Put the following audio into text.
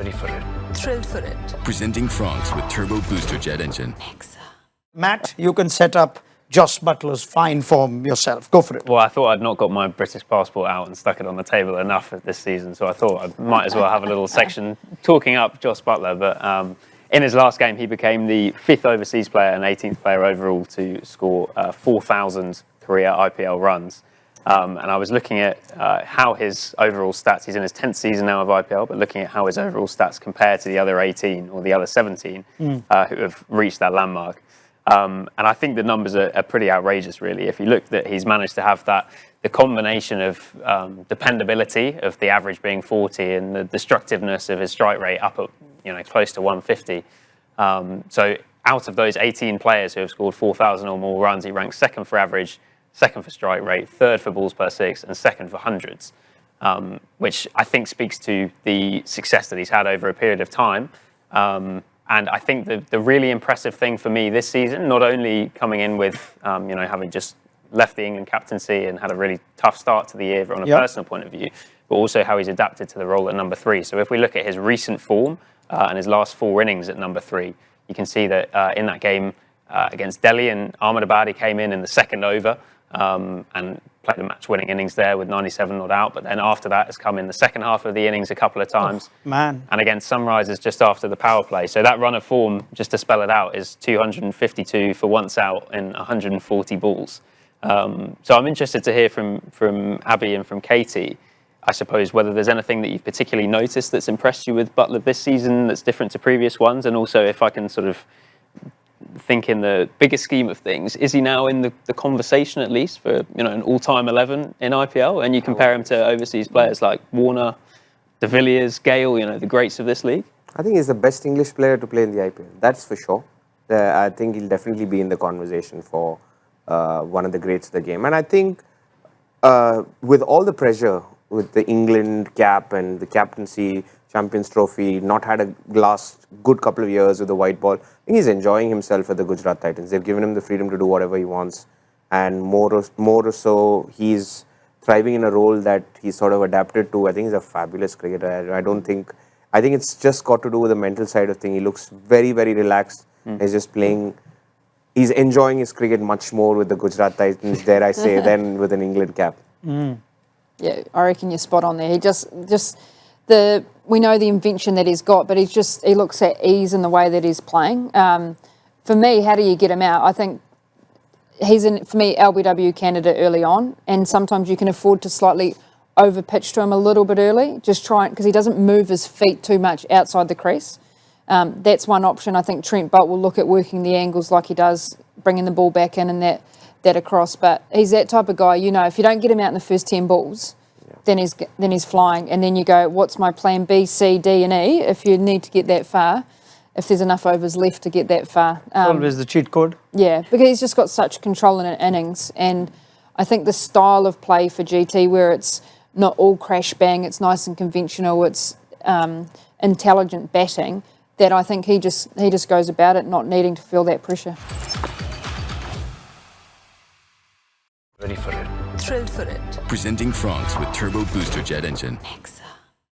Ready for it. Thrilled for it. Presenting Franks with Turbo Booster Jet Engine. Matt, you can set up Josh Buttler's fine form yourself. Go for it. Well, I thought I'd not got my British passport out and stuck it on the table enough this season, so I thought I might as well have a little section talking up Josh Buttler. But in his last game, he became the 5th overseas player and 18th player overall to score 4,000 career IPL runs. And I was looking at how his overall stats, he's in his 10th season now of IPL, but looking at how his overall stats compare to the other 18 or the other 17 who have reached that landmark. And I think the numbers are pretty outrageous, really. If you look that he's managed to have the combination of dependability of the average being 40 and the destructiveness of his strike rate up at close to 150. So out of those 18 players who have scored 4,000 or more runs, he ranks 2nd for average, 2nd for strike rate, 3rd for balls per 6, and 2nd for hundreds, which I think speaks to the success that he's had over a period of time. And I think the really impressive thing for me this season, not only coming in with, having just left the England captaincy and had a really tough start to the year from a personal point of view, but also how he's adapted to the role at number 3. So if we look at his recent form and his last 4 innings at number 3, you can see that in that game against Delhi and Ahmedabad, he came in the 2nd over and played a match-winning innings there with 97 not out. But then after that has come in the second half of the innings a couple of times. And against Sunrisers just after the power play. So that run of form, just to spell it out, is 252 for once out in 140 balls. So I'm interested to hear from Abby and from Katie, I suppose, whether there's anything that you've particularly noticed that's impressed you with Buttler this season that's different to previous ones. And also if I can sort of think in the bigger scheme of things, is he now in the conversation at least for an all-time 11 in IPL? And you compare him to overseas players like Warner, De Villiers, Gale, the greats of this league? I think he's the best English player to play in the IPL. That's for sure. I think he'll definitely be in the conversation for one of the greats of the game. And I think with all the pressure with the England cap and the captaincy, Champions Trophy, not had a last good couple of years with the white ball, I think he's enjoying himself at the Gujarat Titans. They've given him the freedom to do whatever he wants. And more so, he's thriving in a role that he's sort of adapted to. I think he's a fabulous cricketer. I think it's just got to do with the mental side of things. He looks very, very relaxed. He's just playing. He's enjoying his cricket much more with the Gujarat Titans, dare I say, than with an England cap. Yeah, I reckon you're spot on there. He we know the invention that he's got, but he looks at ease in the way that he's playing. For me, how do you get him out? I think he's for me, LBW candidate early on, and sometimes you can afford to slightly over pitch to him a little bit early, because he doesn't move his feet too much outside the crease. That's one option. I think Trent Butt will look at working the angles like he does, bringing the ball back in and that across. But he's that type of guy, if you don't get him out in the first 10 balls, then he's flying. And then you go, what's my plan B, C, D and E if you need to get that far, if there's enough overs left to get that far. Always the cheat code. Yeah, because he's just got such control in innings. And I think the style of play for GT, where it's not all crash bang, it's nice and conventional, it's intelligent batting, that I think he just goes about it not needing to feel that pressure. Ready for it. Thrilled for it. Presenting Franks with Turbo Booster Jet Engine.